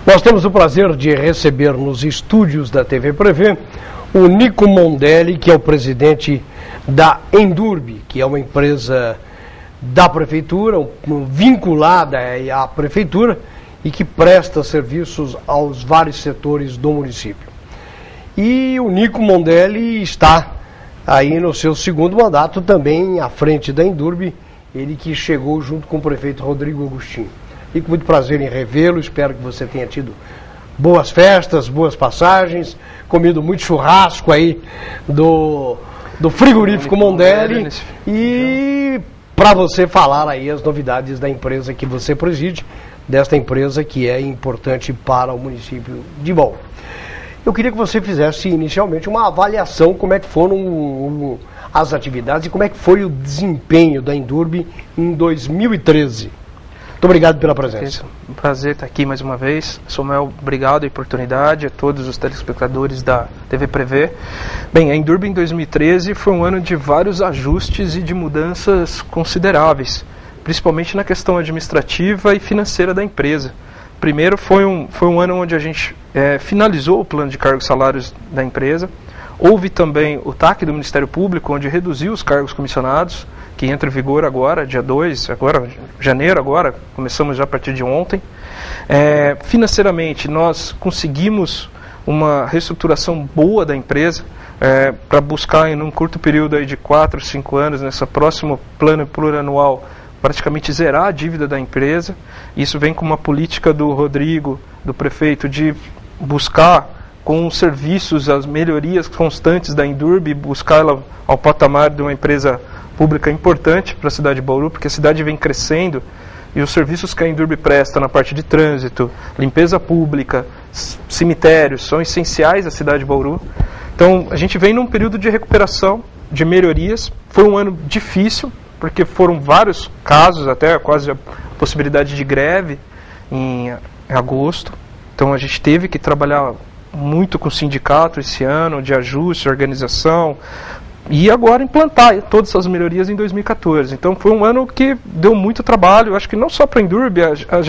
Nós temos o prazer de receber nos estúdios da TV Prevê o Nico Mondelli, que é o presidente da Endurbe, que é uma empresa da prefeitura, vinculada à prefeitura e que presta serviços aos vários setores do município. E o Nico Mondelli está aí no seu segundo mandato também à frente da Endurbe, ele que chegou junto com o prefeito Rodrigo Agostinho. E com muito prazer em revê-lo, espero que você tenha tido boas festas, boas passagens, comido muito churrasco aí do frigorífico Mondelli, e para você falar aí as novidades da empresa que você preside, desta empresa que é importante para o município de Bauru. Eu queria que você fizesse inicialmente uma avaliação, como é que foram as atividades e como é que foi o desempenho da Endurbe em 2013. Muito obrigado pela presença. Um prazer estar aqui mais uma vez. Samuel, obrigado a oportunidade, a todos os telespectadores da TV Prevê. Bem, a Endurbe em 2013 foi um ano de vários ajustes e de mudanças consideráveis, principalmente na questão administrativa e financeira da empresa. Primeiro, foi um ano onde a gente finalizou o plano de cargos e salários da empresa. Houve também o TAC do Ministério Público, onde reduziu os cargos comissionados, que entra em vigor agora, dia 2, janeiro, começamos já a partir de ontem. Financeiramente, nós conseguimos uma reestruturação boa da empresa, para buscar em um curto período aí de 4, 5 anos, nesse próximo plano plurianual, praticamente zerar a dívida da empresa. Isso vem com uma política do Rodrigo, do prefeito, de buscar com os serviços as melhorias constantes da Endurbe, buscá-la ao patamar de uma empresa pública importante para a cidade de Bauru, porque a cidade vem crescendo e os serviços que a Endurbe presta na parte de trânsito, limpeza pública, cemitérios, são essenciais à cidade de Bauru. Então, a gente vem num período de recuperação, de melhorias. Foi um ano difícil, porque foram vários casos, até quase a possibilidade de greve em agosto. Então, a gente teve que trabalhar muito com o sindicato esse ano, de ajuste, organização, e agora implantar todas essas melhorias em 2014. Então foi um ano que deu muito trabalho, acho que não só para a Endurbe, a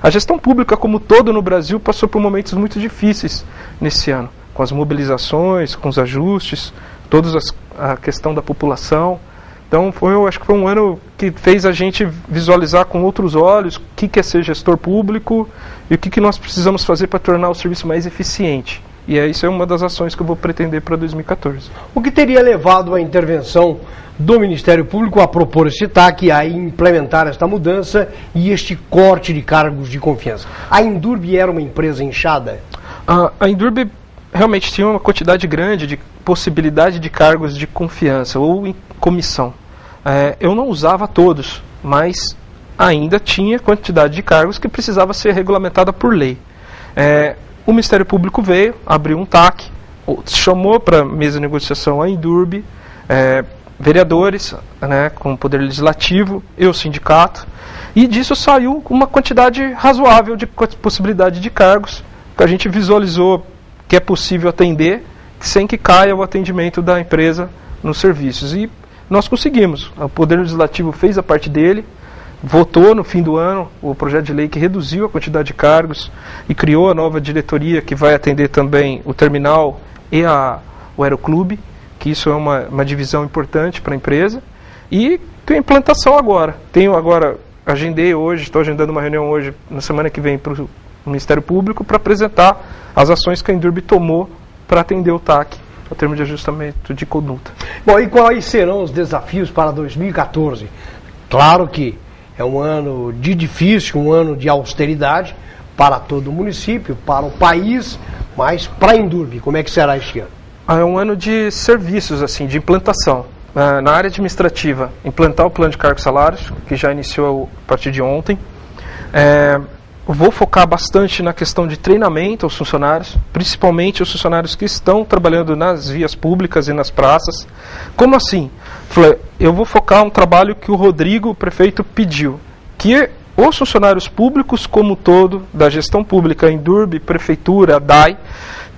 gestão pública como todo no Brasil passou por momentos muito difíceis nesse ano, com as mobilizações, com os ajustes, a questão da população. Então acho que foi um ano que fez a gente visualizar com outros olhos o que é ser gestor público e o que nós precisamos fazer para tornar o serviço mais eficiente. E isso é uma das ações que eu vou pretender para 2014. O que teria levado à intervenção do Ministério Público a propor esse TAC, a implementar esta mudança e este corte de cargos de confiança? A Endurbe era uma empresa inchada? A Endurbe realmente tinha uma quantidade grande de possibilidade de cargos de confiança ou em comissão. Eu não usava todos, mas ainda tinha quantidade de cargos que precisava ser regulamentada por lei. O Ministério Público veio, abriu um TAC, chamou para a mesa de negociação a Endurbe, vereadores, com o Poder Legislativo e o sindicato, e disso saiu uma quantidade razoável de possibilidade de cargos que a gente visualizou que é possível atender sem que caia o atendimento da empresa nos serviços. E nós conseguimos. O Poder Legislativo fez a parte dele, votou no fim do ano o projeto de lei que reduziu a quantidade de cargos e criou a nova diretoria que vai atender também o terminal e o aeroclube, que isso é uma divisão importante para a empresa. E tem a implantação agora. Agendei hoje, estou agendando uma reunião hoje, na semana que vem, para o Ministério Público, para apresentar as ações que a Endurbe tomou para atender o TAC, o termo de ajustamento de conduta. Bom, e quais serão os desafios para 2014? Claro que é um ano difícil, um ano de austeridade para todo o município, para o país, mas para a Endurbe, como é que será este ano? É um ano de serviços, assim, de implantação. Na área administrativa, implantar o plano de cargos e salários, que já iniciou a partir de ontem. Vou focar bastante na questão de treinamento aos funcionários, principalmente os funcionários que estão trabalhando nas vias públicas e nas praças. Como assim? Eu vou focar um trabalho que o Rodrigo, o prefeito, pediu, que os funcionários públicos como um todo, da gestão pública, Endurbe, prefeitura, DAI,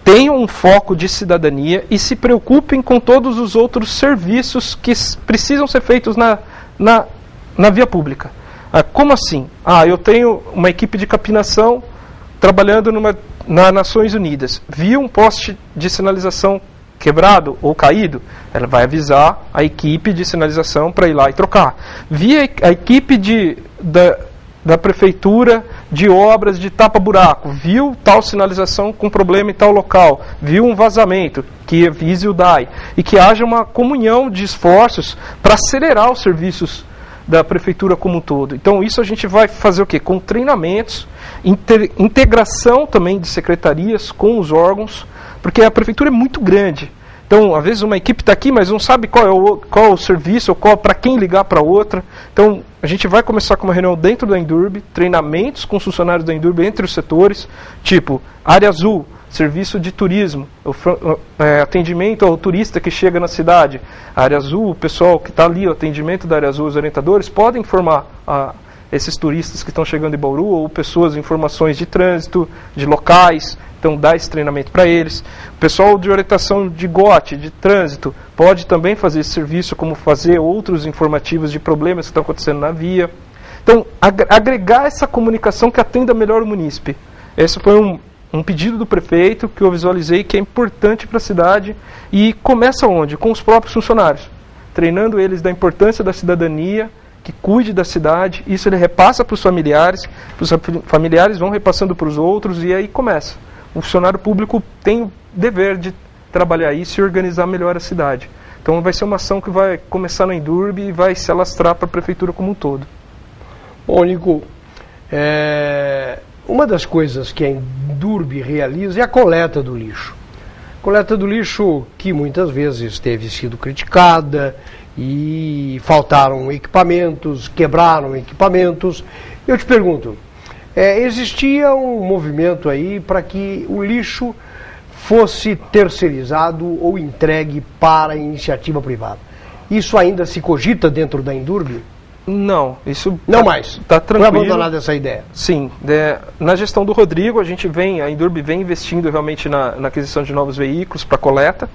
tenham um foco de cidadania e se preocupem com todos os outros serviços que precisam ser feitos na via pública. Como assim? Eu tenho uma equipe de capinação trabalhando nas Nações Unidas, viu um poste de sinalização quebrado ou caído, ela vai avisar a equipe de sinalização para ir lá e trocar. Via a equipe da prefeitura de obras de tapa-buraco, viu tal sinalização com problema em tal local, viu um vazamento, que avise o DAI, e que haja uma comunhão de esforços para acelerar os serviços da prefeitura como um todo. Então isso a gente vai fazer o quê? Com treinamentos, integração também de secretarias com os órgãos, porque a prefeitura é muito grande. Então, às vezes uma equipe está aqui, mas não sabe qual é o serviço, ou para quem ligar para outra. Então, a gente vai começar com uma reunião dentro da Endurbe, treinamentos com os funcionários da Endurbe entre os setores, tipo, área azul, serviço de turismo, atendimento ao turista que chega na cidade. A área azul, o pessoal que está ali, o atendimento da área azul, os orientadores, podem informar esses turistas que estão chegando em Bauru, ou pessoas, informações de trânsito, de locais, então dá esse treinamento para eles. O pessoal de orientação de GOT, de trânsito, pode também fazer esse serviço, como fazer outros informativos de problemas que estão acontecendo na via. Então, agregar essa comunicação que atenda melhor o munícipe. Esse foi um pedido do prefeito que eu visualizei que é importante para a cidade, e começa onde? Com os próprios funcionários, treinando eles da importância da cidadania, que cuide da cidade. Isso ele repassa para os familiares vão repassando para os outros, e aí começa. O funcionário público tem o dever de trabalhar isso e organizar melhor a cidade. Então vai ser uma ação que vai começar na Endurbe e vai se alastrar para a prefeitura como um todo. Bom, Nico, uma das coisas que a Endurbe realiza é a coleta do lixo. Coleta do lixo que muitas vezes teve sido criticada, e faltaram equipamentos, quebraram equipamentos. Eu te pergunto, existia um movimento aí para que o lixo fosse terceirizado ou entregue para a iniciativa privada. Isso ainda se cogita dentro da Endurbe? Não, isso não mais. Está tranquilo. Não é abandonada essa ideia? Sim, na gestão do Rodrigo, a Endurbe vem investindo realmente na aquisição de novos veículos para coleta.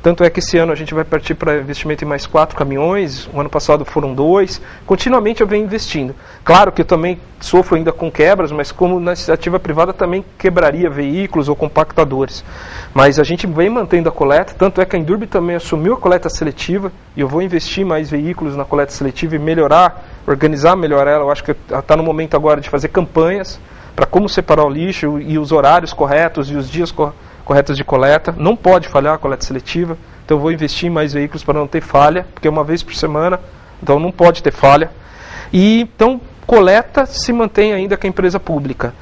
Tanto é que esse ano a gente vai partir para investimento em mais 4 caminhões, o ano passado foram 2, continuamente eu venho investindo. Claro que eu também sofro ainda com quebras, mas como na iniciativa privada também quebraria veículos ou compactadores. Mas a gente vem mantendo a coleta, tanto é que a Endurbe também assumiu a coleta seletiva, e eu vou investir mais veículos na coleta seletiva e organizar melhor ela. Eu acho que está no momento agora de fazer campanhas para como separar o lixo e os horários corretos e os dias corretos de coleta. Não pode falhar a coleta seletiva, então eu vou investir em mais veículos para não ter falha, porque é uma vez por semana, então não pode ter falha. E então coleta se mantém ainda com a empresa pública.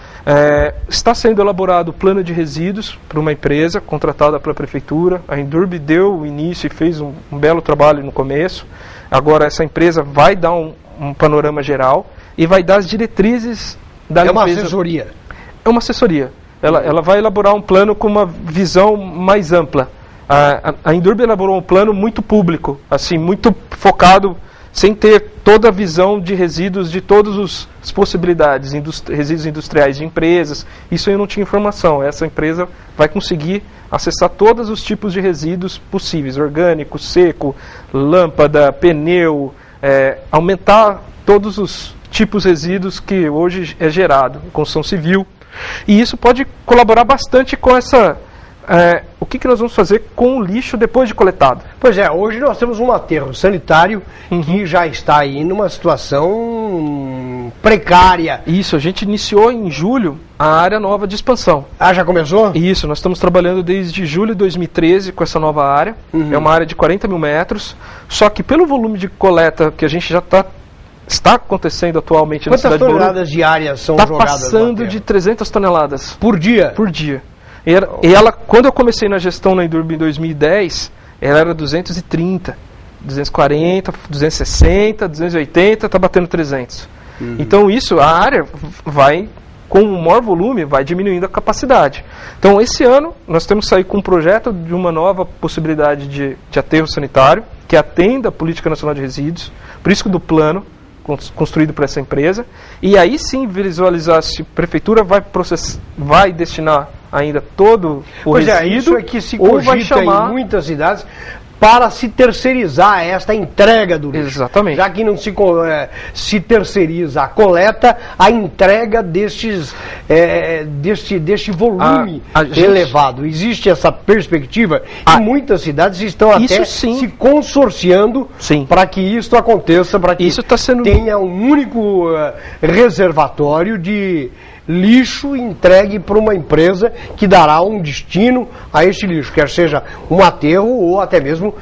Está sendo elaborado o plano de resíduos para uma empresa contratada pela prefeitura. A Endurbe deu o início e fez um belo trabalho no começo. Agora essa empresa vai dar um panorama geral e vai dar as diretrizes da limpeza. É uma assessoria? É uma assessoria. Ela vai elaborar um plano com uma visão mais ampla. A Endurbe elaborou um plano muito público, assim, muito focado, sem ter toda a visão de resíduos de todas as possibilidades, resíduos industriais de empresas. Isso eu não tinha informação. Essa empresa vai conseguir acessar todos os tipos de resíduos possíveis, orgânico, seco, lâmpada, pneu, aumentar todos os tipos de resíduos que hoje é gerado em construção civil. E isso pode colaborar bastante com o que nós vamos fazer com o lixo depois de coletado. Pois é, hoje nós temos um aterro sanitário que já está aí numa situação precária. Isso, a gente iniciou em julho a área nova de expansão. Ah, já começou? Isso, nós estamos trabalhando desde julho de 2013 com essa nova área. É uma área de 40 mil metros, só que pelo volume de coleta que a gente já está acontecendo atualmente na cidade de Bauru. Quantas toneladas diárias são jogadas? Está passando de 300 toneladas. Por dia? Por dia. E ela, quando eu comecei na gestão na Endurbe em 2010, ela era 230, 240, 260, 280, está batendo 300. Então isso, a área vai, com o maior volume, vai diminuindo a capacidade. Então esse ano nós temos que sair com um projeto de uma nova possibilidade de aterro sanitário, que atenda a Política Nacional de Resíduos, por isso que do plano construído por essa empresa, e aí sim visualizar se a prefeitura vai destinar ainda todo o resíduo, isso é que se cogita em muitas cidades. para se terceirizar esta entrega do lixo. Exatamente. Já que não se terceiriza a coleta, a entrega deste volume elevado. Existe essa perspectiva e muitas cidades estão até se consorciando para que isso aconteça, para que tenha um único reservatório de lixo entregue para uma empresa que dará um destino a este lixo, quer seja um aterro ou até mesmo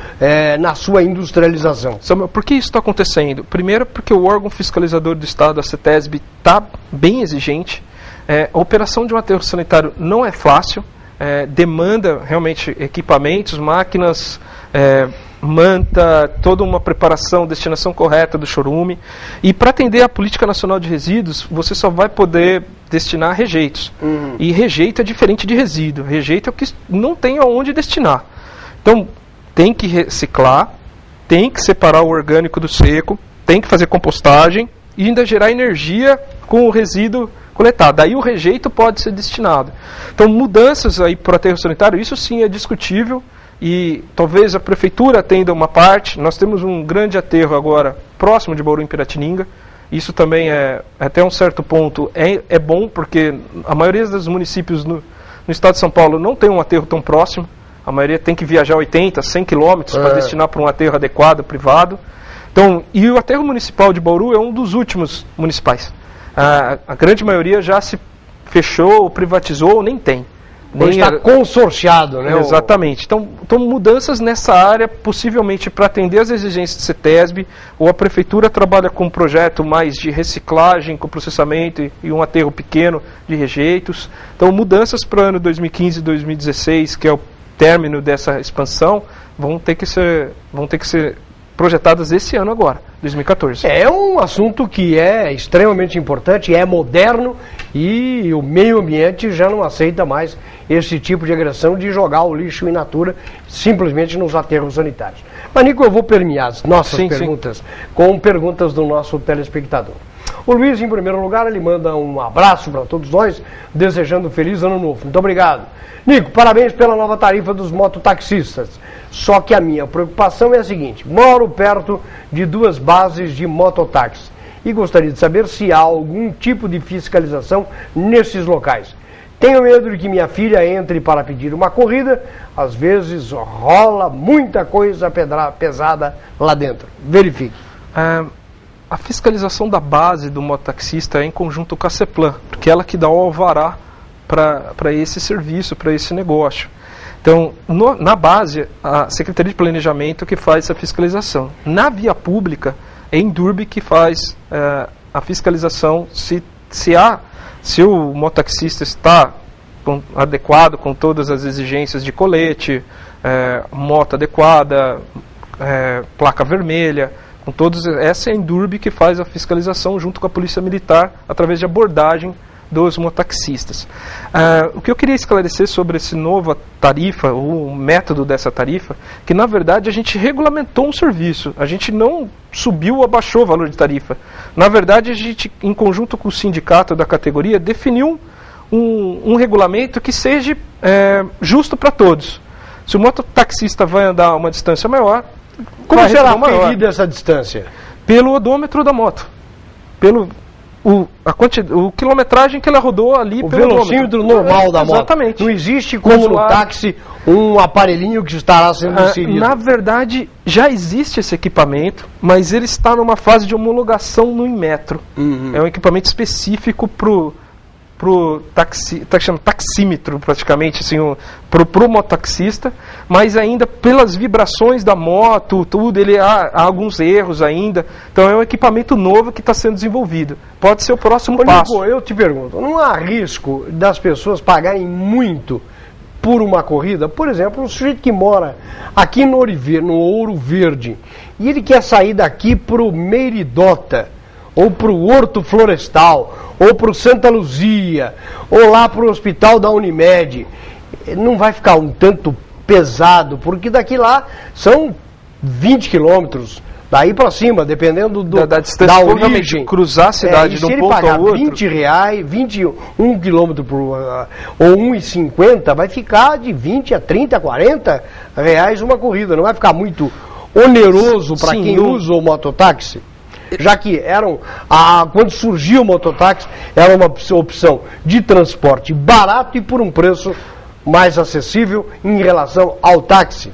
na sua industrialização. Samuel, por que isso está acontecendo? Primeiro, porque o órgão fiscalizador do Estado, a CETESB, está bem exigente. A operação de um aterro sanitário não é fácil, demanda realmente equipamentos, máquinas, manta, toda uma preparação, destinação correta do chorume. E para atender a Política Nacional de Resíduos, você só vai poder destinar rejeitos. E rejeito é diferente de resíduo. Rejeito é o que não tem aonde destinar. Então, tem que reciclar, tem que separar o orgânico do seco, tem que fazer compostagem e ainda gerar energia com o resíduo coletado. Daí o rejeito pode ser destinado. Então, mudanças aí para o aterro sanitário, isso sim é discutível. E talvez a prefeitura atenda uma parte. Nós temos um grande aterro agora próximo de Bauru, em Piratininga. Isso também até um certo ponto é bom, porque a maioria dos municípios no estado de São Paulo não tem um aterro tão próximo. A maioria tem que viajar 80, 100 quilômetros para destinar para um aterro adequado, privado. Então, e o aterro municipal de Bauru é um dos últimos municipais. A grande maioria já se fechou, ou privatizou, ou nem tem. Está consorciado, né? Exatamente. Então, mudanças nessa área, possivelmente para atender as exigências do CETESB, ou a prefeitura trabalha com um projeto mais de reciclagem, com processamento e um aterro pequeno de rejeitos. Então, mudanças para o ano 2015 e 2016, que é o término dessa expansão, vão ter que ser projetadas esse ano agora, 2014. É um assunto que é extremamente importante, é moderno e o meio ambiente já não aceita mais esse tipo de agressão de jogar o lixo in natura simplesmente nos aterros sanitários. Mas, Nico, eu vou permear as nossas perguntas com perguntas do nosso telespectador. O Luiz, em primeiro lugar, ele manda um abraço para todos nós, desejando um feliz ano novo. Muito obrigado. Nico, parabéns pela nova tarifa dos mototaxistas. Só que a minha preocupação é a seguinte: moro perto de 2 bases de mototáxi e gostaria de saber se há algum tipo de fiscalização nesses locais. Tenho medo de que minha filha entre para pedir uma corrida, às vezes rola muita coisa pesada lá dentro. Verifique. A fiscalização da base do mototaxista é em conjunto com a CEPLAN, porque é ela que dá o alvará para esse serviço, para esse negócio. Então, na base, a Secretaria de Planejamento que faz essa fiscalização. Na via pública, é a Endurb que faz a fiscalização se o mototaxista está adequado com todas as exigências de colete, moto adequada, placa vermelha, com todos. Essa é a Endurb que faz a fiscalização junto com a Polícia Militar através de abordagem dos mototaxistas. O que eu queria esclarecer sobre essa nova tarifa, o método dessa tarifa, que na verdade a gente regulamentou um serviço, a gente não subiu ou abaixou o valor de tarifa. Na verdade, a gente, em conjunto com o sindicato da categoria, definiu um regulamento que seja justo para todos. Se o mototaxista vai andar uma distância maior, como será medida essa distância? Pelo odômetro da moto, a quilometragem que ela rodou ali, o velocímetro normal da moto. Exatamente. Não existe como no táxi um aparelhinho que estará sendo inserido. Na verdade, já existe esse equipamento, mas ele está numa fase de homologação no Inmetro. É um equipamento específico pro taxímetro, praticamente, assim, pro mototaxista, mas ainda pelas vibrações da moto, tudo, há alguns erros ainda. Então é um equipamento novo que está sendo desenvolvido. Pode ser o próximo passo. Nico, eu te pergunto, não há risco das pessoas pagarem muito por uma corrida? Por exemplo, um sujeito que mora aqui no Ouro Verde e ele quer sair daqui para o Meiridota, ou para o Horto Florestal, ou para o Santa Luzia, ou lá para o hospital da Unimed, não vai ficar um tanto pesado, porque daqui lá são 20 quilômetros, Daí para cima, dependendo da distância, da realmente origem. cruzar a cidade de um ponto ao outro. R$20, 21 quilômetros ou R$1,50, vai ficar de 20 a 30, a 40 reais uma corrida. Não vai ficar muito oneroso para quem usa o mototáxi. Já que quando surgiu o mototáxi, era uma opção de transporte barato e por um preço mais acessível em relação ao táxi.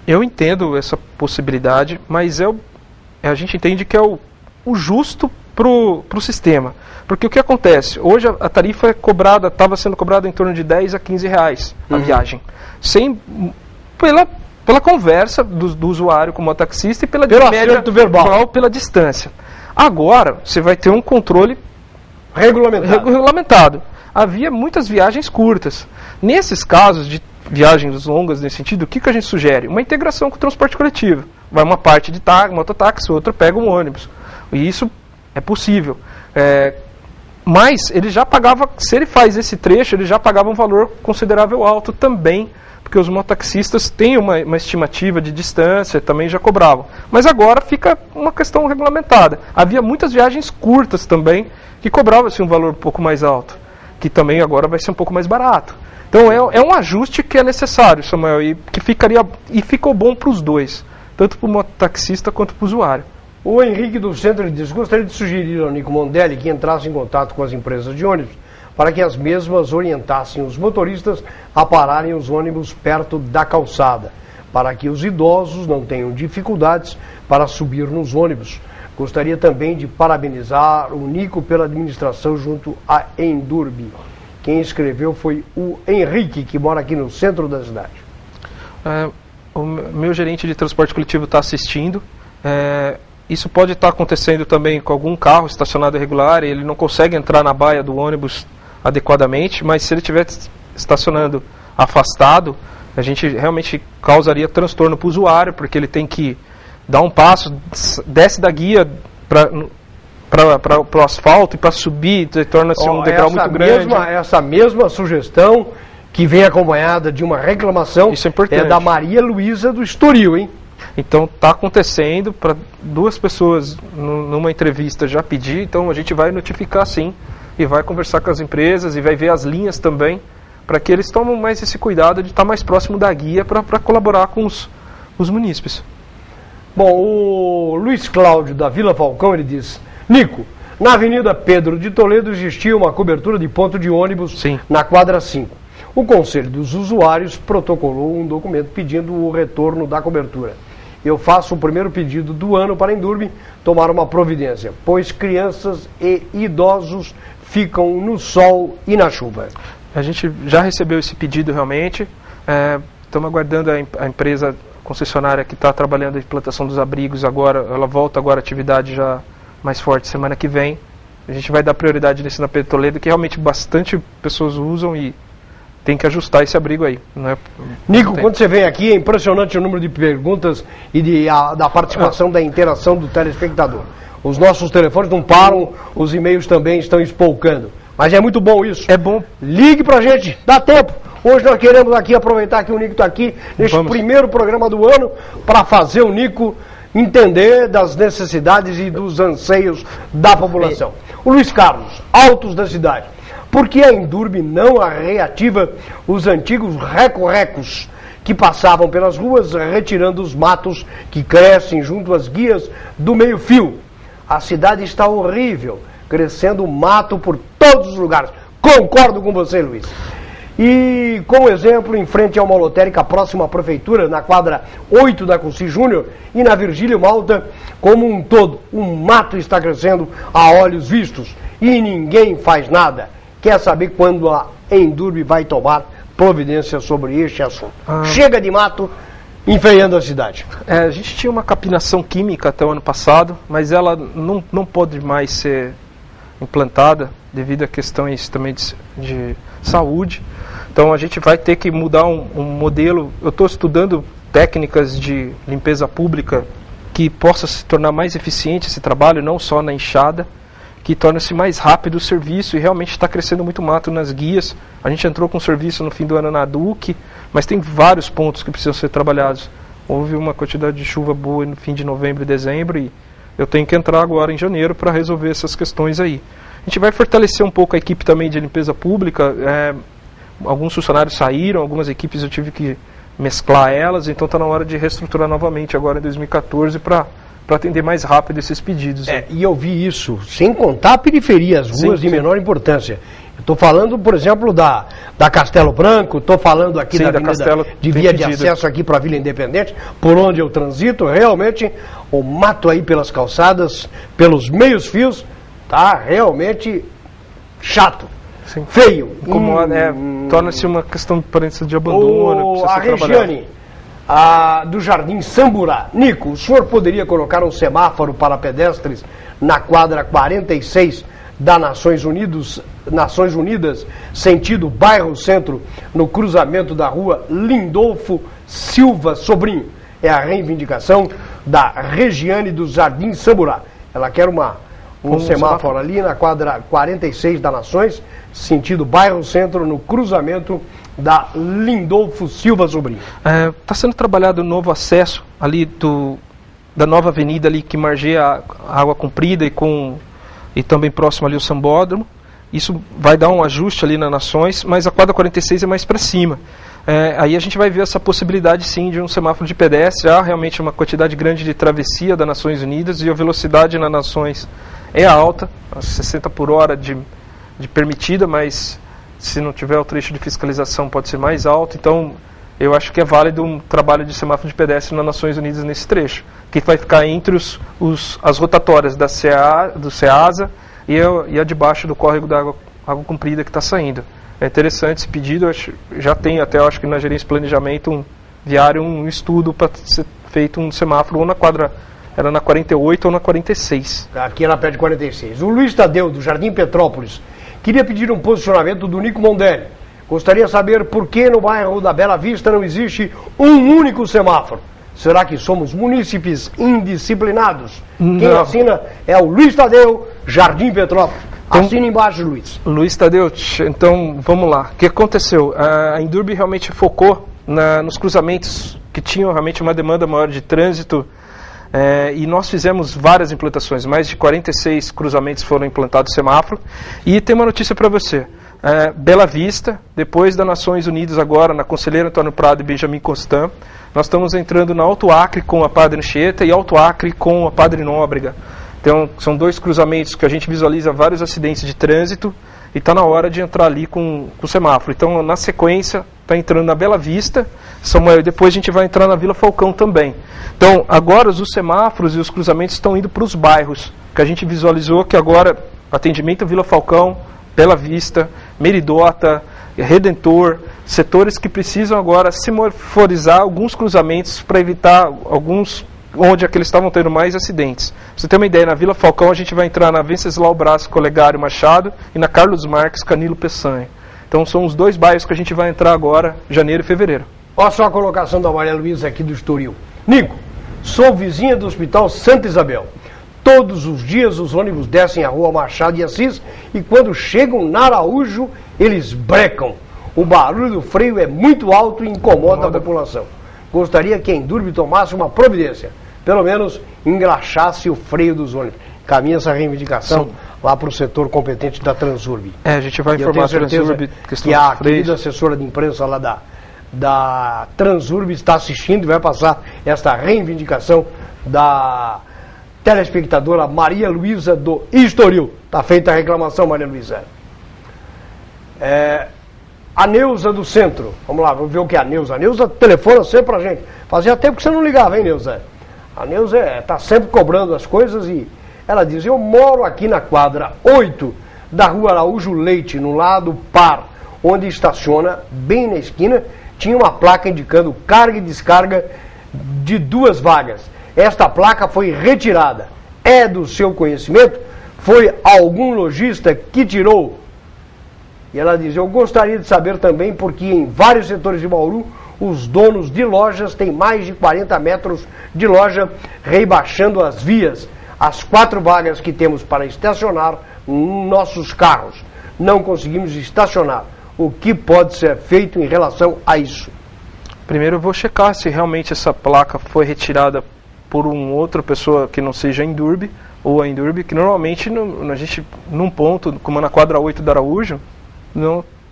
Eu entendo essa possibilidade, mas a gente entende que é o justo para o sistema. Porque o que acontece? Hoje a tarifa estava sendo cobrada em torno de 10 a 15 reais a viagem. Pela conversa do usuário com o mototaxista e pela média verbal, pela distância. Agora, você vai ter um controle regulamentado. Havia muitas viagens curtas. Nesses casos de viagens longas nesse sentido, o que a gente sugere? Uma integração com o transporte coletivo. Vai uma parte de mototáxi, outra pega um ônibus. E isso é possível. Mas ele já pagava, se ele faz esse trecho, ele já pagava um valor considerável alto também, porque os mototaxistas têm uma estimativa de distância, também já cobravam. Mas agora fica uma questão regulamentada. Havia muitas viagens curtas também, que cobravam-se um valor um pouco mais alto, que também agora vai ser um pouco mais barato. Então é um ajuste que é necessário, Samuel, e que ficou bom para os dois, tanto para o mototaxista quanto para o usuário. O Henrique do Centro diz: gostaria de sugerir ao Nico Mondelli que entrasse em contato com as empresas de ônibus para que as mesmas orientassem os motoristas a pararem os ônibus perto da calçada, para que os idosos não tenham dificuldades para subir nos ônibus. Gostaria também de parabenizar o Nico pela administração junto à Endurbe. Quem escreveu foi o Henrique, que mora aqui no centro da cidade. O meu gerente de transporte coletivo está assistindo. Isso pode estar acontecendo também com algum carro estacionado irregular, e ele não consegue entrar na baia do ônibus adequadamente, mas se ele estiver estacionando afastado, a gente realmente causaria transtorno para o usuário, porque ele tem que dar um passo, desce da guia para o asfalto, e para subir torna-se um degrau muito grande. Essa mesma sugestão, que vem acompanhada de uma reclamação, isso é importante, da Maria Luísa do Estoril, hein? Então está acontecendo, para 2 pessoas numa entrevista já pedir, então a gente vai notificar sim, e vai conversar com as empresas e vai ver as linhas também, para que eles tomem mais esse cuidado de estar mais próximo da guia para colaborar com os munícipes. Bom, o Luiz Cláudio da Vila Falcão, ele diz: Nico, na Avenida Pedro de Toledo existia uma cobertura de ponto de ônibus na quadra 5. O Conselho dos Usuários protocolou um documento pedindo o retorno da cobertura. Eu faço o primeiro pedido do ano para a Endurbe tomar uma providência, pois crianças e idosos ficam no sol e na chuva. A gente já recebeu esse pedido realmente. Estamos aguardando a empresa concessionária que está trabalhando a implantação dos abrigos agora. Ela volta agora à atividade já mais forte semana que vem. A gente vai dar prioridade nesse na Pedro Toledo, que realmente bastante pessoas usam e tem que ajustar esse abrigo aí. Nico, quando você vem aqui, é impressionante o número de perguntas e da participação, da interação do telespectador. Os nossos telefones não param, os e-mails também estão espolcando. Mas é muito bom isso. É bom. Ligue pra gente, dá tempo. Hoje nós queremos aqui aproveitar que o Nico está aqui, neste primeiro programa do ano, para fazer o Nico entender das necessidades e dos anseios da população. O Luiz Carlos, Altos da Cidade. Por que a Endurbe não reativa os antigos recorrecos que passavam pelas ruas retirando os matos que crescem junto às guias do meio-fio? A cidade está horrível, crescendo mato por todos os lugares. Concordo com você, Luiz. E, como exemplo, em frente a uma lotérica próxima à prefeitura, na quadra 8 da Conci Júnior e na Virgílio Malta, como um todo, o mato está crescendo a olhos vistos e ninguém faz nada. Quer saber quando a Endurbe vai tomar providência sobre este assunto? Chega de mato enfeiando a cidade. A gente tinha uma capinação química até o ano passado, mas ela não pode mais ser implantada devido a questões também de saúde. Então a gente vai ter que mudar um modelo. Eu estou estudando técnicas de limpeza pública que possa se tornar mais eficiente esse trabalho, não só na enxada, que torna-se mais rápido o serviço, e realmente está crescendo muito mato nas guias. A gente entrou com serviço no fim do ano na Duque, mas tem vários pontos que precisam ser trabalhados. houve uma quantidade de chuva boa no fim de novembro e dezembro e eu tenho que entrar agora em janeiro para resolver essas questões aí. A gente vai fortalecer um pouco a equipe também de limpeza pública, alguns funcionários saíram, algumas equipes eu tive que mesclar elas, então está na hora de reestruturar novamente agora em 2014 para atender mais rápido esses pedidos. E eu vi isso, sem contar a periferia, as ruas de menor importância. Estou falando, por exemplo, da Castelo Branco, estou falando aqui da Avenida de via de acesso aqui para a Vila Independente, por onde eu transito, realmente o mato aí pelas calçadas, pelos meios fios, tá realmente chato. Sim. Feio. Torna-se uma questão de abandono. A Regiane, do Jardim Samburá. Nico, o senhor poderia colocar um semáforo para pedestres na quadra 46 da Nações Unidas, sentido bairro Centro, no cruzamento da rua Lindolfo Silva Sobrinho? É a reivindicação da Regiane do Jardim Samburá. Ela quer um semáforo ali na quadra 46 da Nações, sentido bairro Centro, no cruzamento da Lindolfo Silva Sobrinho. Está sendo trabalhado um novo acesso ali da nova avenida ali que margeia a Água Comprida e também próximo ali o Sambódromo. Isso vai dar um ajuste ali nas Nações, mas a quadra 46 é mais para cima. Aí a gente vai ver essa possibilidade sim de um semáforo de pedestre. Há realmente uma quantidade grande de travessia das Nações Unidas e a velocidade nas Nações é alta, 60 por hora de permitida, mas se não tiver o trecho de fiscalização pode ser mais alto. Então eu acho que é válido um trabalho de semáforo de pedestre nas Nações Unidas nesse trecho, que vai ficar entre as rotatórias do CEASA e a de baixo do córrego da Água Comprida que está saindo. É interessante esse pedido, já tem até, acho que na gerência de planejamento viário, um estudo para ser feito um semáforo ou na quadra, era na 48 ou na 46. Aqui na pé de 46. O Luiz Tadeu, do Jardim Petrópolis, queria pedir um posicionamento do Nico Mondelli. Gostaria de saber por que no bairro da Bela Vista não existe um único semáforo. Será que somos munícipes indisciplinados? Não. Quem assina é o Luiz Tadeu, Jardim Petrópolis. Assina embaixo, Luiz. Luiz Tadeu, então vamos lá. O que aconteceu? A Indurb realmente focou nos cruzamentos que tinham realmente uma demanda maior de trânsito, e nós fizemos várias implantações. Mais de 46 cruzamentos foram implantados semáforo. E tem uma notícia para você. Bela Vista, depois das Nações Unidas agora, na Conselheiro Antônio Prado e Benjamin Constant, nós estamos entrando na Alto Acre com a Padre Anchieta e Alto Acre com a Padre Nóbrega. Então, são dois cruzamentos que a gente visualiza vários acidentes de trânsito e está na hora de entrar ali com o semáforo. Então, na sequência, está entrando na Bela Vista, Samuel, e depois a gente vai entrar na Vila Falcão também. Então, agora os semáforos e os cruzamentos estão indo para os bairros, que a gente visualizou que agora, atendimento Vila Falcão, Bela Vista, Meridota, Redentor, setores que precisam agora semaforizar alguns cruzamentos para evitar alguns onde eles estavam tendo mais acidentes. Pra você ter uma ideia, na Vila Falcão a gente vai entrar na Venceslau Brás Colegário Machado e na Carlos Marques Canilo Peçanha. Então são os dois bairros que a gente vai entrar agora, janeiro e fevereiro. Olha só a colocação da Maria Luísa aqui do Estoril. Nico, sou vizinha do Hospital Santa Isabel. Todos os dias os ônibus descem a rua Machado de Assis e quando chegam na Araújo, eles brecam. O barulho do freio é muito alto e incomoda a população. Gostaria que a Indurb tomasse uma providência, pelo menos engraxasse o freio dos ônibus. Caminha essa reivindicação lá para o setor competente da Transurb. A gente vai informar a Transurb que a querida assessora de imprensa lá da Transurb está assistindo e vai passar esta reivindicação da telespectadora Maria Luísa do Estoril. Está feita a reclamação, Maria Luísa. A Neuza do Centro. Vamos lá, vamos ver o que é a Neuza. A Neuza telefona sempre pra gente. Fazia tempo que você não ligava, hein, Neuza? A Neuza está sempre cobrando as coisas e ela diz: eu moro aqui na quadra 8 da rua Araújo Leite, no lado par, onde estaciona, bem na esquina, tinha uma placa indicando carga e descarga de 2 vagas. Esta placa foi retirada. É do seu conhecimento? Foi algum lojista que tirou? E ela diz: eu gostaria de saber também porque em vários setores de Bauru os donos de lojas têm mais de 40 metros de loja rebaixando as vias, as 4 vagas que temos para estacionar nossos carros. Não conseguimos estacionar. O que pode ser feito em relação a isso? Primeiro eu vou checar se realmente essa placa foi retirada por uma outra pessoa que não seja a Endurbe, ou a Endurbe, que normalmente a gente, num ponto, como na quadra 8 da Araújo,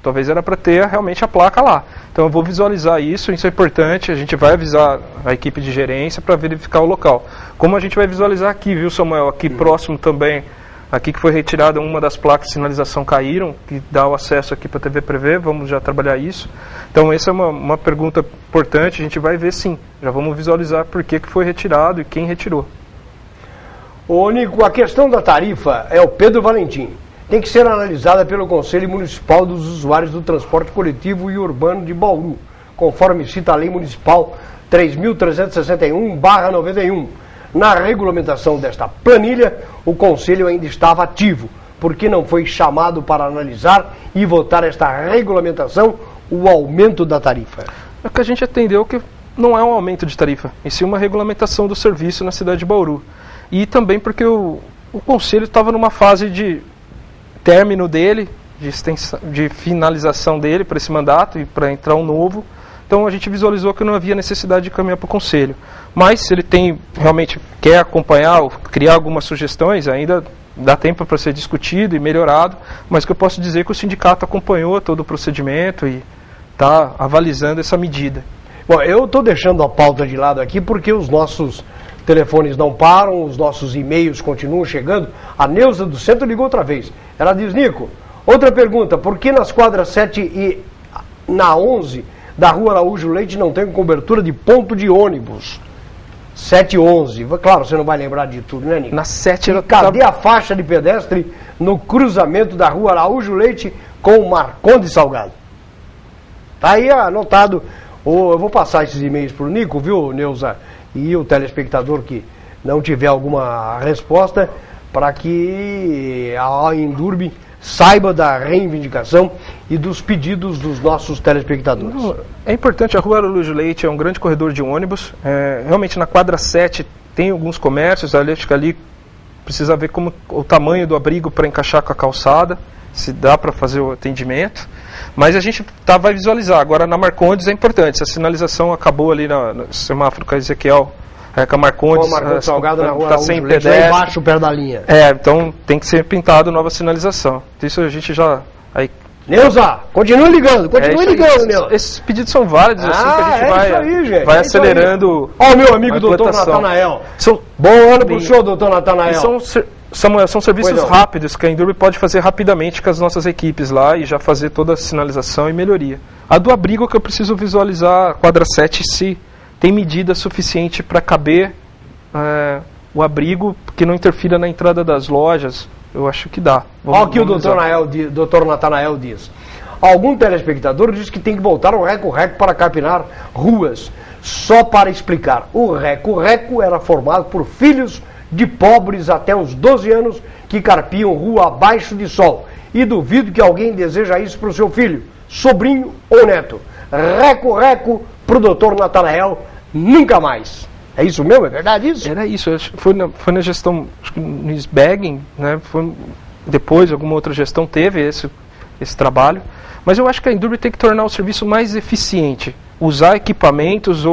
talvez era para ter realmente a placa lá. Então eu vou visualizar isso é importante, a gente vai avisar a equipe de gerência para verificar o local. Como a gente vai visualizar aqui, viu, Samuel? Aqui próximo também, aqui que foi retirada uma das placas de sinalização caíram, que dá o acesso aqui para a TV Prevê, vamos já trabalhar isso. Então essa é uma pergunta importante, a gente vai ver sim, já vamos visualizar por que foi retirado e quem retirou. Ô Nico, a questão da tarifa é o Pedro Valentim. Tem que ser analisada pelo Conselho Municipal dos Usuários do Transporte Coletivo e Urbano de Bauru, conforme cita a Lei Municipal 3.361/91. Na regulamentação desta planilha, o Conselho ainda estava ativo, porque não foi chamado para analisar e votar esta regulamentação, o aumento da tarifa. É que a gente entendeu que não é um aumento de tarifa, e sim uma regulamentação do serviço na cidade de Bauru. E também porque o Conselho estava numa fase de término dele, de finalização dele para esse mandato e para entrar um novo. Então a gente visualizou que não havia necessidade de caminhar para o Conselho. Mas se ele realmente quer acompanhar ou criar algumas sugestões, ainda dá tempo para ser discutido e melhorado, mas que eu posso dizer que o sindicato acompanhou todo o procedimento e está avalizando essa medida. Bom, eu estou deixando a pauta de lado aqui porque os nossos telefones não param, os nossos e-mails continuam chegando. A Neuza do Centro ligou outra vez. Ela diz, Nico, outra pergunta, por que nas quadras 7 e na 11 da Rua Araújo Leite não tem cobertura de ponto de ônibus? 7 e 11, claro, você não vai lembrar de tudo, né, Nico? Na 7 e cadê a faixa de pedestre no cruzamento da Rua Araújo Leite com o Marcondes Salgado? Tá aí anotado. Eu vou passar esses e-mails para o Nico, viu, Neuza? E o telespectador que não tiver alguma resposta, para que a Endurbe saiba da reivindicação e dos pedidos dos nossos telespectadores. É importante, a Rua Araújo Leite é um grande corredor de ônibus, realmente na quadra 7 tem alguns comércios, acho que ali precisa ver como o tamanho do abrigo para encaixar com a calçada, se dá para fazer o atendimento, mas a gente vai visualizar. Agora na Marcondes é importante, se a sinalização acabou ali no semáforo com a Ezequiel, com a Marcondes, o Marcondes Salgado na Rua está sem Leite, pedestre, lá embaixo, perto da linha. Então tem que ser pintado nova sinalização. Isso a gente já... Neuza, continue ligando, Neuza. Esses pedidos são válidos, assim que a gente vai acelerando. Ó, o meu amigo doutor Natanael. Bom ano pro senhor, doutor Natanael. Samuel, são serviços rápidos que a Endurbe pode fazer rapidamente com as nossas equipes lá e já fazer toda a sinalização e melhoria. A do abrigo que eu preciso visualizar, a quadra 7, se tem medida suficiente para caber o abrigo que não interfira na entrada das lojas. Eu acho que dá. Olha o que o doutor Natanael diz. Algum telespectador diz que tem que voltar ao Reco-Reco para capinar ruas. Só para explicar, o Reco-Reco era formado por filhos de pobres até os 12 anos que carpiam rua abaixo de sol. E duvido que alguém deseja isso para o seu filho, sobrinho ou neto. Reco-Reco para o doutor Natanael, nunca mais. É isso mesmo? É verdade isso? Era isso. Foi na gestão, acho que no Sbagging, né? Depois, alguma outra gestão teve esse trabalho. Mas eu acho que a Endurbe tem que tornar o serviço mais eficiente. Usar equipamentos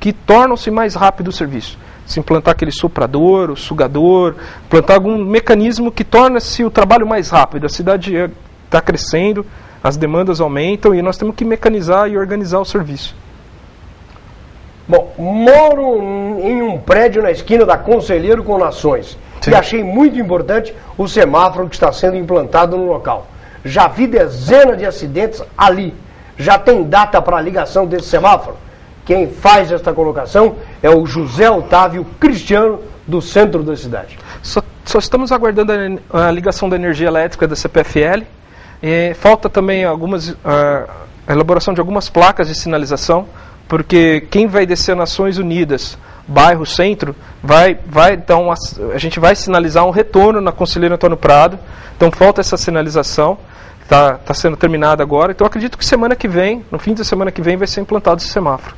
que tornam-se mais rápido o serviço. Se implantar aquele soprador, o sugador, implantar algum mecanismo que torna-se o trabalho mais rápido. A cidade está crescendo, as demandas aumentam e nós temos que mecanizar e organizar o serviço. Bom, moro em um prédio na esquina da Conselheiro com Nações. Sim. E achei muito importante o semáforo que está sendo implantado no local. Já vi dezenas de acidentes ali. Já tem data para a ligação desse semáforo? Quem faz esta colocação é o José Otávio Cristiano, do centro da cidade. Só estamos aguardando a ligação da energia elétrica da CPFL. Falta também a elaboração de algumas placas de sinalização, porque quem vai descer Nações Unidas, bairro Centro, então a gente vai sinalizar um retorno na Conselheiro Antônio Prado. Então falta essa sinalização, está sendo terminada agora. Então acredito que semana que vem, no fim da semana que vem, vai ser implantado esse semáforo.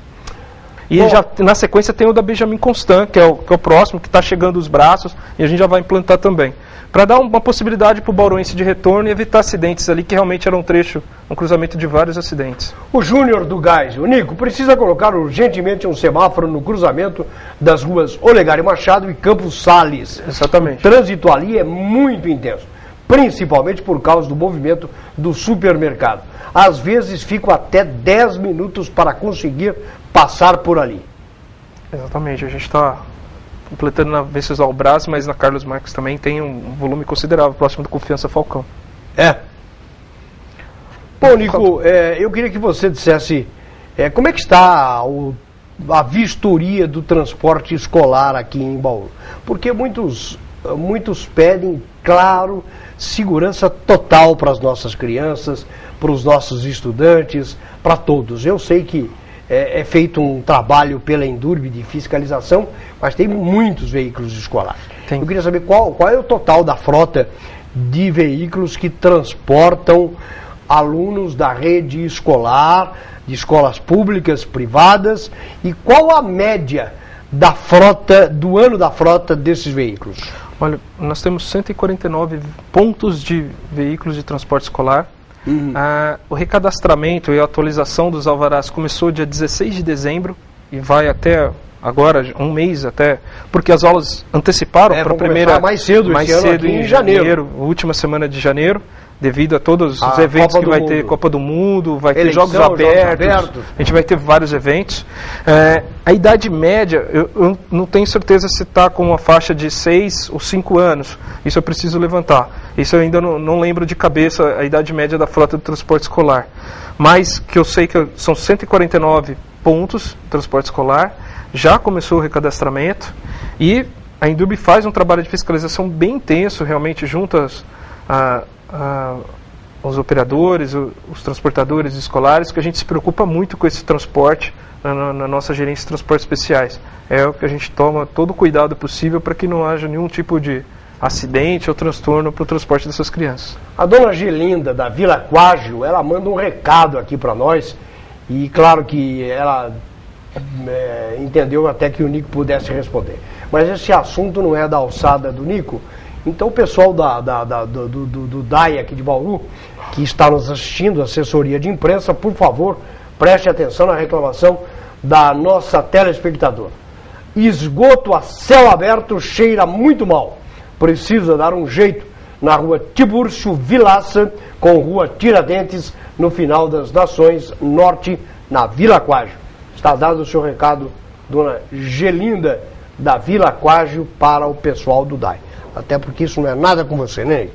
E já, na sequência tem o da Benjamin Constant, que é o próximo, que está chegando os braços, e a gente já vai implantar também. para dar uma possibilidade para o bauruense de retorno e evitar acidentes ali, que realmente era um cruzamento de vários acidentes. O Júnior do Gás, o Nico, precisa colocar urgentemente um semáforo no cruzamento das ruas Olegário Machado e Campos Sales. Exatamente. O trânsito ali é muito intenso, principalmente por causa do movimento do supermercado. Às vezes fico até 10 minutos para conseguir passar por ali. Exatamente, a gente está completando na Venceslau Brás, mas na Carlos Marques também tem um volume considerável, próximo do Confiança Falcão. Bom, Nico, eu queria que você dissesse como é que está a vistoria do transporte escolar aqui em Bauru. Porque muitos pedem, claro, segurança total para as nossas crianças, para os nossos estudantes, para todos. Eu sei que é feito um trabalho pela Endurbe de fiscalização, mas tem muitos veículos escolares. Eu queria saber qual é o total da frota de veículos que transportam alunos da rede escolar, de escolas públicas, privadas, e qual a média da frota, do ano da frota desses veículos? Olha, nós temos 149 pontos de veículos de transporte escolar. O recadastramento e a atualização dos alvarás começou dia 16 de dezembro e vai até agora, um mês até, porque as aulas anteciparam para a primeira... mais cedo em janeiro. Última semana de janeiro, devido a todos os eventos que vai ter, Copa do Mundo, vai ter Jogos Abertos, a gente vai ter vários eventos. A idade média, eu não tenho certeza se está com uma faixa de 6 ou 5 anos, isso eu preciso levantar. Isso eu ainda não lembro de cabeça a idade média da frota do transporte escolar. Mas que eu sei que são 149 pontos de transporte escolar, já começou o recadastramento e a Endurbe faz um trabalho de fiscalização bem intenso, realmente junto aos operadores, os transportadores escolares, que a gente se preocupa muito com esse transporte na nossa gerência de transportes especiais. É o que a gente toma todo o cuidado possível para que não haja nenhum tipo de acidente ou transtorno para o transporte dessas crianças. A dona Gelinda, da Vila Quágio, ela manda um recado aqui para nós, e claro que ela entendeu até que o Nico pudesse responder. Mas esse assunto não é da alçada do Nico, então o pessoal do DAI aqui de Bauru, que está nos assistindo, assessoria de imprensa, por favor, preste atenção na reclamação da nossa telespectadora. Esgoto a céu aberto cheira muito mal. Precisa dar um jeito na rua Tiburcio Vilaça com rua Tiradentes, no final das Nações Norte, na Vila Quágio. Está dado o seu recado, dona Gelinda, da Vila Quágio, para o pessoal do DAI. Até porque isso não é nada com você, né?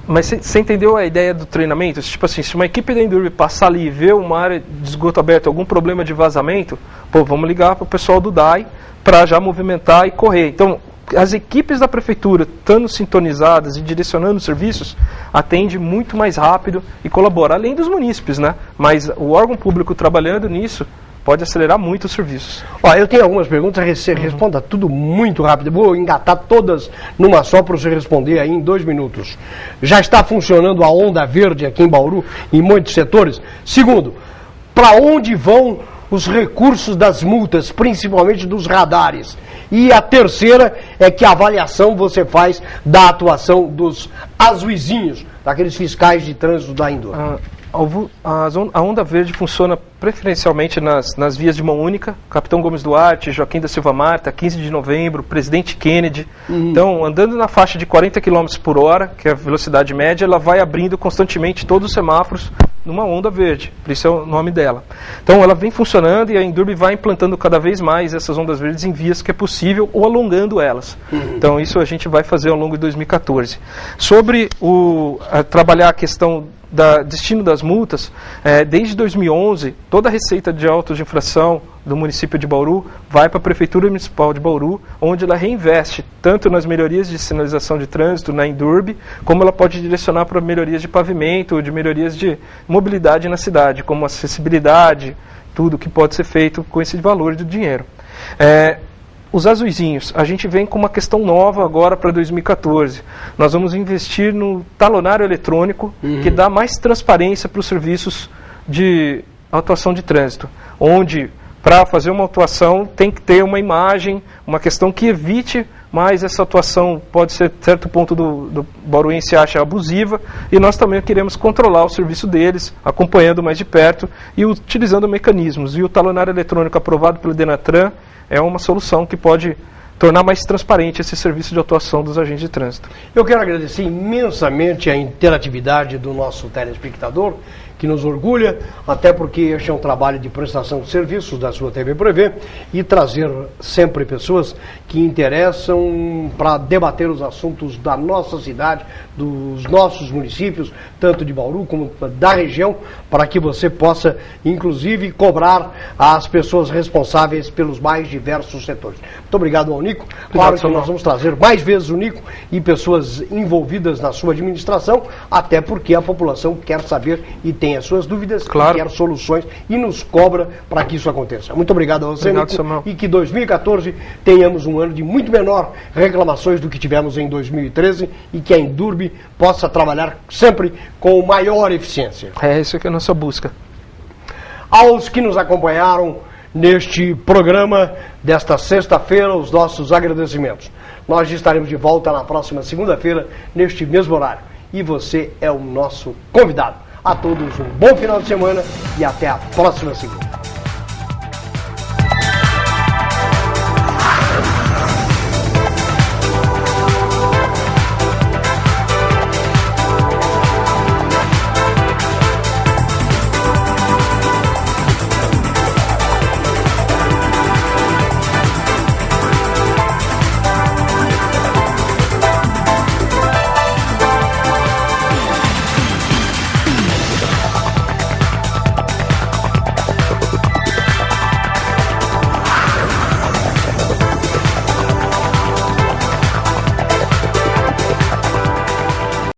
Mas você entendeu a ideia do treinamento? Tipo assim, se uma equipe da Endurbe passar ali e ver uma área de esgoto aberto, algum problema de vazamento, vamos ligar para o pessoal do DAI para já movimentar e correr. Então, as equipes da prefeitura, estando sintonizadas e direcionando os serviços, atende muito mais rápido e colabora, além dos munícipes, né? Mas o órgão público trabalhando nisso pode acelerar muito os serviços. Eu tenho algumas perguntas, responda tudo muito rápido. Vou engatar todas numa só para você responder aí em 2 minutos. Já está funcionando a onda verde aqui em Bauru, em muitos setores? Segundo, para onde vão os recursos das multas, principalmente dos radares? E a terceira é que avaliação você faz da atuação dos azuizinhos, daqueles fiscais de trânsito da Endurbe. A onda verde funciona preferencialmente nas vias de mão única, Capitão Gomes Duarte, Joaquim da Silva Marta, 15 de novembro, Presidente Kennedy. Então, andando na faixa de 40 km por hora, que é a velocidade média, ela vai abrindo constantemente todos os semáforos numa onda verde, por isso é o nome dela. Então, ela vem funcionando e a Endurbe vai implantando cada vez mais essas ondas verdes em vias que é possível ou alongando elas. Então, isso a gente vai fazer ao longo de 2014. Sobre trabalhar a questão destino das multas, desde 2011, toda a receita de autos de infração do município de Bauru vai para a Prefeitura Municipal de Bauru, onde ela reinveste tanto nas melhorias de sinalização de trânsito na Endurbe, como ela pode direcionar para melhorias de pavimento, de melhorias de mobilidade na cidade, como acessibilidade, tudo que pode ser feito com esse valor do dinheiro. Os azuizinhos, a gente vem com uma questão nova agora para 2014. Nós vamos investir no talonário eletrônico, que dá mais transparência para os serviços de autuação de trânsito, onde para fazer uma autuação tem que ter uma imagem, uma questão que evite mas essa atuação pode ser, certo ponto do bauruense acha abusiva, e nós também queremos controlar o serviço deles, acompanhando mais de perto e utilizando mecanismos. E o talonário eletrônico aprovado pelo Denatran é uma solução que pode tornar mais transparente esse serviço de atuação dos agentes de trânsito. Eu quero agradecer imensamente a interatividade do nosso telespectador, que nos orgulha, até porque este é um trabalho de prestação de serviços da sua TV Prevê, e trazer sempre pessoas que interessam para debater os assuntos da nossa cidade, dos nossos municípios, tanto de Bauru como da região, para que você possa, inclusive, cobrar as pessoas responsáveis pelos mais diversos setores. Muito obrigado ao Nico. Claro que nós vamos trazer mais vezes o Nico e pessoas envolvidas na sua administração, até porque a população quer saber e tem as suas dúvidas, claro, e quer soluções e nos cobra para que isso aconteça. Muito obrigado a você, Nico, e que 2014 tenhamos um ano de muito menor reclamações do que tivemos em 2013 e que a Endurbe possa trabalhar sempre com maior eficiência. É isso que é a nossa busca. Aos que nos acompanharam neste programa desta sexta-feira, os nossos agradecimentos. Nós estaremos de volta na próxima segunda-feira, neste mesmo horário. E você é o nosso convidado. A todos um bom final de semana e até a próxima segunda.